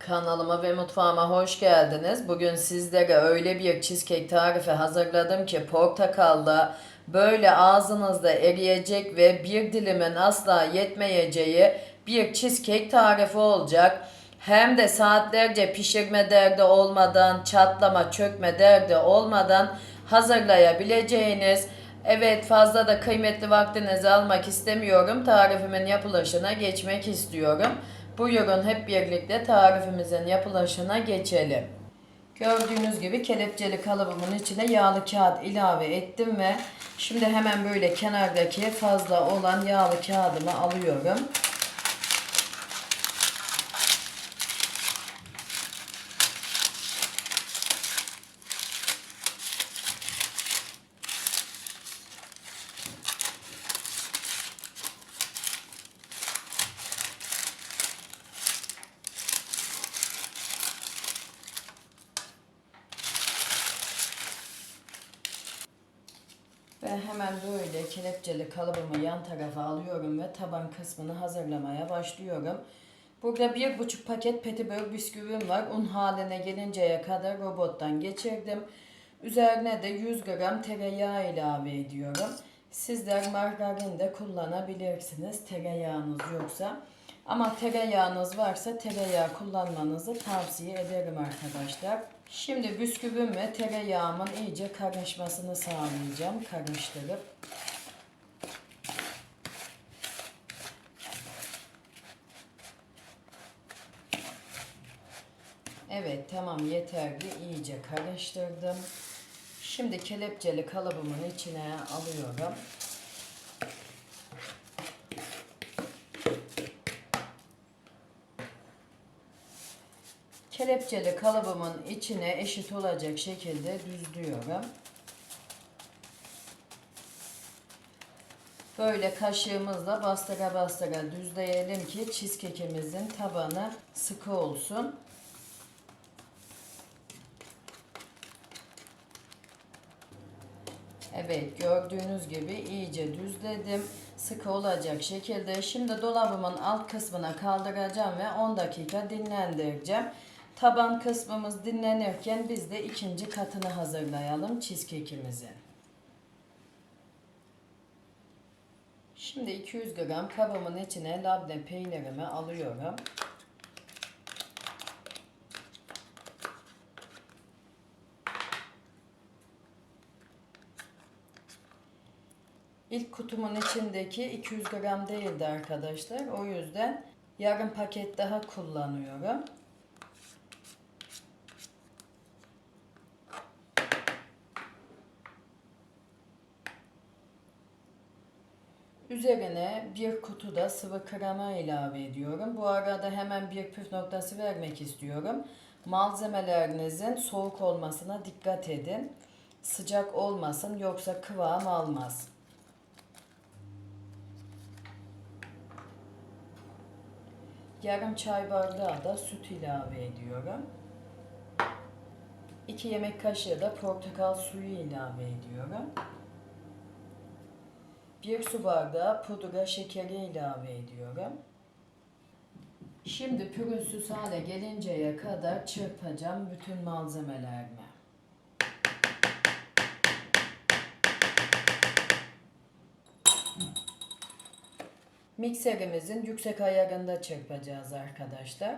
Kanalıma ve mutfağıma hoş geldiniz. Bugün sizlere öyle bir cheesecake tarifi hazırladım ki portakallı, böyle ağzınızda eriyecek ve bir dilimin asla yetmeyeceği bir cheesecake tarifi olacak. Hem de saatlerce pişirme derdi olmadan, çatlama, çökme derdi olmadan hazırlayabileceğiniz. Evet, fazla da kıymetli vaktinizi almak istemiyorum. Tarifimin yapılışına geçmek istiyorum. Buyurun hep birlikte tarifimizin yapılışına geçelim. Gördüğünüz gibi kelepçeli kalıbımın içine yağlı kağıt ilave ettim ve şimdi hemen böyle kenardaki fazla olan yağlı kağıdımı alıyorum. Ve hemen böyle kelepçeli kalıbımı yan tarafa alıyorum ve taban kısmını hazırlamaya başlıyorum. Burada 1,5 paket petibör bisküvim var. Un haline gelinceye kadar robottan geçirdim. Üzerine de 100 gram tereyağı ilave ediyorum. Sizler margarin de kullanabilirsiniz tereyağınız yoksa. Ama tereyağınız varsa tereyağı kullanmanızı tavsiye ederim arkadaşlar. Şimdi bisküvim ve tereyağımın iyice karışmasını sağlayacağım. Karıştırıp. Evet, tamam, yeterli. İyice karıştırdım. Şimdi kelepçeli kalıbımın içine alıyorum. Kelepçeli kalıbımın içine eşit olacak şekilde düzlüyorum. Böyle kaşığımızla bastıra bastıra düzleyelim ki cheesecake'imizin tabanı sıkı olsun. Evet, gördüğünüz gibi iyice düzledim. Sıkı olacak şekilde. Şimdi dolabımın alt kısmına kaldıracağım ve 10 dakika dinlendireceğim. Taban kısmımız dinlenirken biz de ikinci katını hazırlayalım cheesecake'imizin. Şimdi 200 gram kabımın içine labne peynirimi alıyorum. İlk kutumun içindeki 200 gram değildi arkadaşlar. O yüzden yarım paket daha kullanıyorum. Üzerine bir kutu da sıvı krema ilave ediyorum. Bu arada hemen bir püf noktası vermek istiyorum. Malzemelerinizin soğuk olmasına dikkat edin. Sıcak olmasın, yoksa kıvam almaz. Yarım çay bardağı da süt ilave ediyorum. 2 yemek kaşığı da portakal suyu ilave ediyorum. 1 su bardağı pudra şekeri ilave ediyorum. Şimdi pürüzsüz hale gelinceye kadar çırpacağım bütün malzemelerimi. Mikserimizin yüksek ayarında çırpacağız arkadaşlar.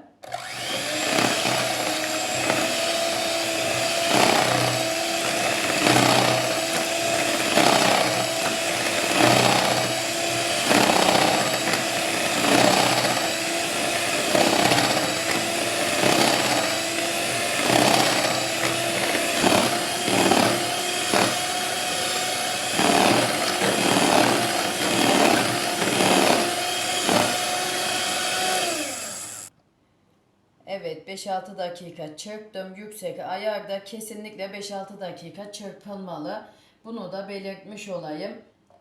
Evet, 5-6 dakika çırptım. Yüksek ayarda kesinlikle 5-6 dakika çırpılmalı. Bunu da belirtmiş olayım.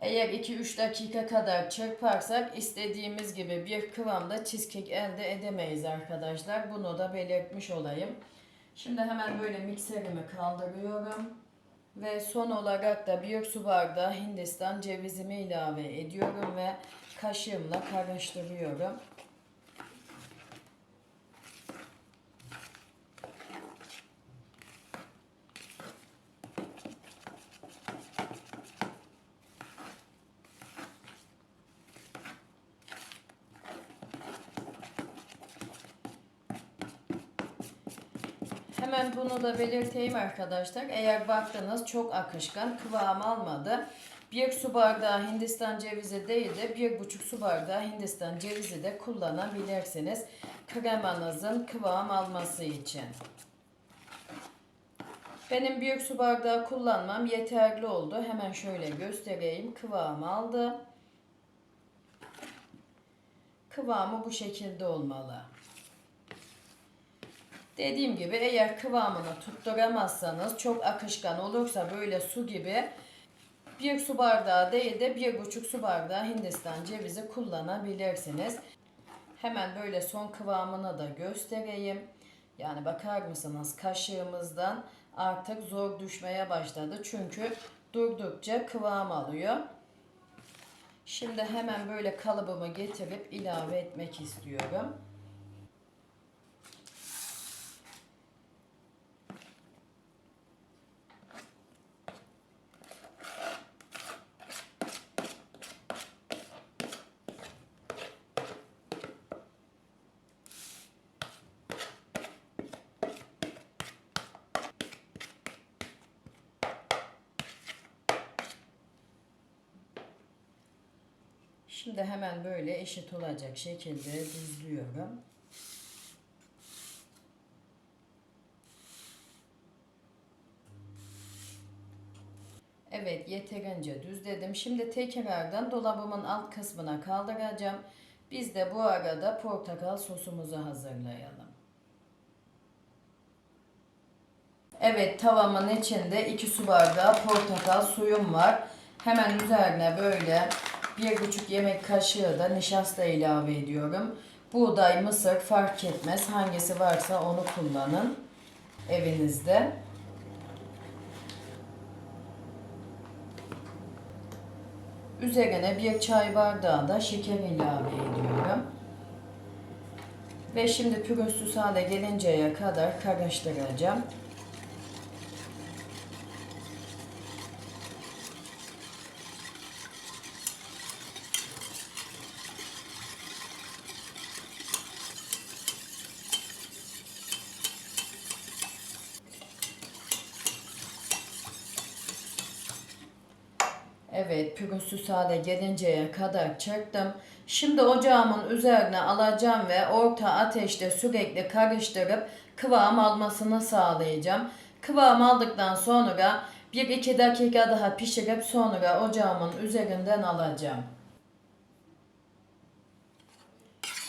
Eğer 2-3 dakika kadar çırparsak istediğimiz gibi bir kıvamda cheesecake elde edemeyiz arkadaşlar. Bunu da belirtmiş olayım. Şimdi hemen böyle mikserimi kaldırıyorum. Ve son olarak da 1 su bardağı Hindistan cevizimi ilave ediyorum ve kaşığımla karıştırıyorum. Hemen bunu da belirteyim arkadaşlar. Eğer baktınız çok akışkan, kıvam almadı. 1 su bardağı Hindistan cevizi değil de 1,5 su bardağı Hindistan cevizi de kullanabilirsiniz. Kremanızın kıvam alması için. Benim 1 su bardağı kullanmam yeterli oldu. Hemen şöyle göstereyim. Kıvam aldı. Kıvamı bu şekilde olmalı. Dediğim gibi eğer kıvamını tutturamazsanız, çok akışkan olursa böyle su gibi, 1 su bardağı değil de 1,5 su bardağı Hindistan cevizi kullanabilirsiniz. Hemen böyle son kıvamını da göstereyim. Yani bakar mısınız, kaşığımızdan artık zor düşmeye başladı. Çünkü durdukça kıvam alıyor. Şimdi hemen böyle kalıbımı getirip ilave etmek istiyorum. Şimdi hemen böyle eşit olacak şekilde düzlüyorum. Evet, yeterince düzledim. Şimdi tekrardan dolabımın alt kısmına kaldıracağım. Biz de bu arada portakal sosumuzu hazırlayalım. Evet, tavamın içinde 2 su bardağı portakal suyum var. Hemen üzerine böyle 1,5 yemek kaşığı da nişasta ilave ediyorum. Buğday, mısır fark etmez. Hangisi varsa onu kullanın evinizde. Üzerine 1 çay bardağı da şeker ilave ediyorum. Ve şimdi pürüzsüz hale gelinceye kadar karıştıracağım. Evet, pürüzsüz hale gelinceye kadar çırptım. Şimdi ocağımın üzerine alacağım ve orta ateşte sürekli karıştırıp kıvam almasını sağlayacağım. Kıvam aldıktan sonra 1-2 dakika daha pişirip sonra ocağımın üzerinden alacağım.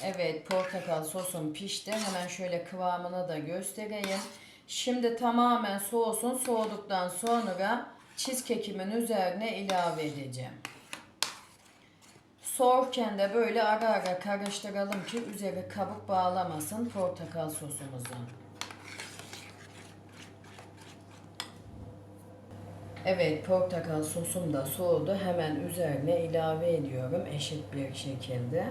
Evet, portakal sosum pişti. Hemen şöyle kıvamını da göstereyim. Şimdi tamamen soğusun. Soğuduktan sonra cheesecake'imin üzerine ilave edeceğim. Soğurken de böyle ara ara karıştıralım ki üzeri kabuk bağlamasın portakal sosumuzun. Evet, portakal sosum da soğudu. Hemen üzerine ilave ediyorum eşit bir şekilde.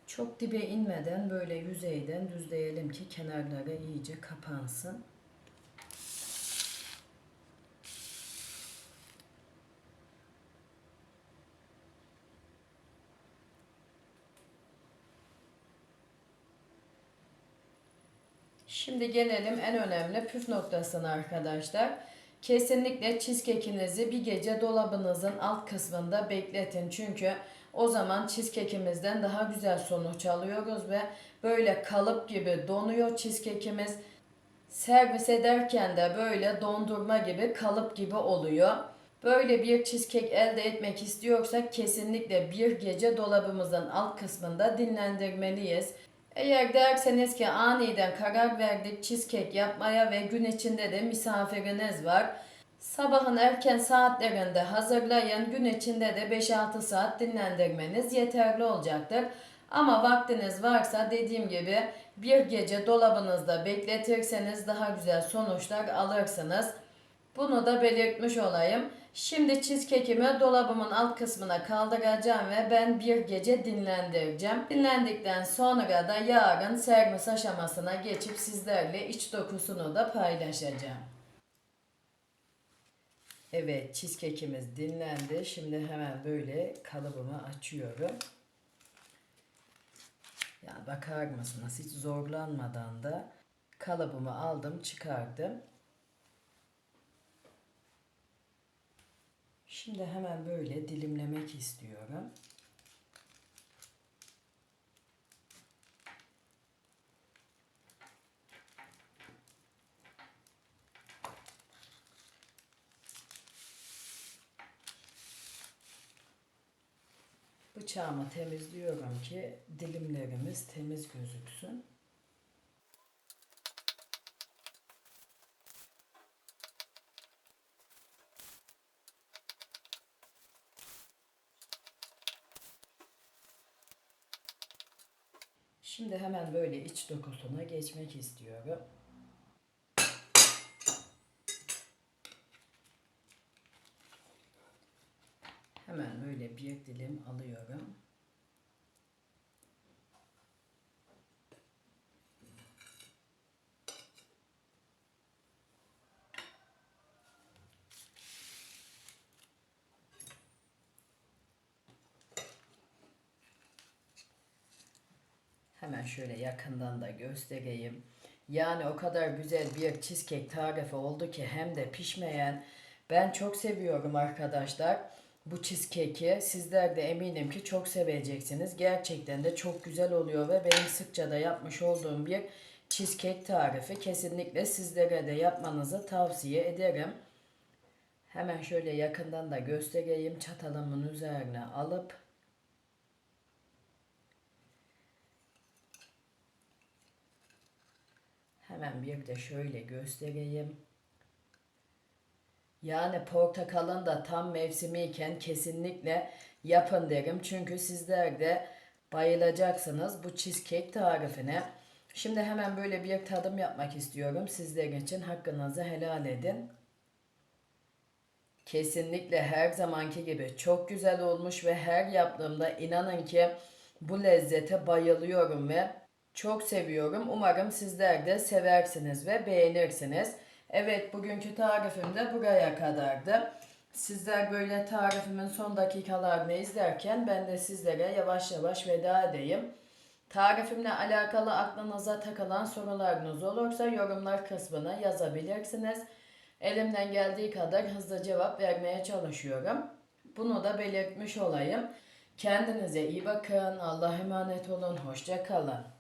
Çok dibe inmeden böyle yüzeyden düzleyelim ki kenarları iyice kapansın. Şimdi gelelim en önemli püf noktasına arkadaşlar. Kesinlikle cheesecake'inizi bir gece dolabınızın alt kısmında bekletin. Çünkü o zaman cheesecake'imizden daha güzel sonuç alıyoruz ve böyle kalıp gibi donuyor cheesecake'imiz. Servis ederken de böyle dondurma gibi, kalıp gibi oluyor. Böyle bir cheesecake elde etmek istiyorsak kesinlikle bir gece dolabımızın alt kısmında dinlendirmeliyiz. Eğer derseniz ki aniden karar verdik cheesecake yapmaya ve gün içinde de misafiriniz var. Sabahın erken saatlerinde hazırlayın. Gün içinde de 5-6 saat dinlendirmeniz yeterli olacaktır. Ama vaktiniz varsa dediğim gibi bir gece dolabınızda bekletirseniz daha güzel sonuçlar alırsınız. Bunu da belirtmiş olayım. Şimdi cheesecake'imi dolabımın alt kısmına kaldıracağım ve ben bir gece dinlendireceğim. Dinlendikten sonra da yarın servis aşamasına geçip sizlerle iç dokusunu da paylaşacağım. Evet, cheesecake'imiz dinlendi. Şimdi hemen böyle kalıbımı açıyorum. Ya bakar mısınız? Hiç zorlanmadan da kalıbımı aldım, çıkardım. Şimdi hemen böyle dilimlemek istiyorum. Bıçağımı temizliyorum ki dilimlerimiz temiz gözüksün. Şimdi hemen böyle iç dokusuna geçmek istiyorum. Hemen böyle bir dilim alıyorum. Hemen şöyle yakından da göstereyim. Yani o kadar güzel bir cheesecake tarifi oldu ki hem de pişmeyen. Ben çok seviyorum arkadaşlar. Bu cheesecake'i sizler de eminim ki çok seveceksiniz. Gerçekten de çok güzel oluyor ve benim sıkça da yapmış olduğum bir cheesecake tarifi. Kesinlikle sizlere de yapmanızı tavsiye ederim. Hemen şöyle yakından da göstereyim. Çatalımın üzerine alıp hemen bir de şöyle göstereyim. Yani portakalın da tam mevsimiyken kesinlikle yapın derim. Çünkü sizler de bayılacaksınız bu cheesecake tarifine. Şimdi hemen böyle bir tadım yapmak istiyorum. Sizler için hakkınızı helal edin. Kesinlikle her zamanki gibi çok güzel olmuş ve her yaptığımda inanın ki bu lezzete bayılıyorum ve çok seviyorum. Umarım sizler de seversiniz ve beğenirsiniz. Evet, bugünkü tarifim de buraya kadardı. Sizler böyle tarifimin son dakikalarını izlerken ben de sizlere yavaş yavaş veda edeyim. Tarifimle alakalı aklınıza takılan sorularınız olursa yorumlar kısmına yazabilirsiniz. Elimden geldiği kadar hızlı cevap vermeye çalışıyorum. Bunu da belirtmiş olayım. Kendinize iyi bakın. Allah'a emanet olun. Hoşça kalın.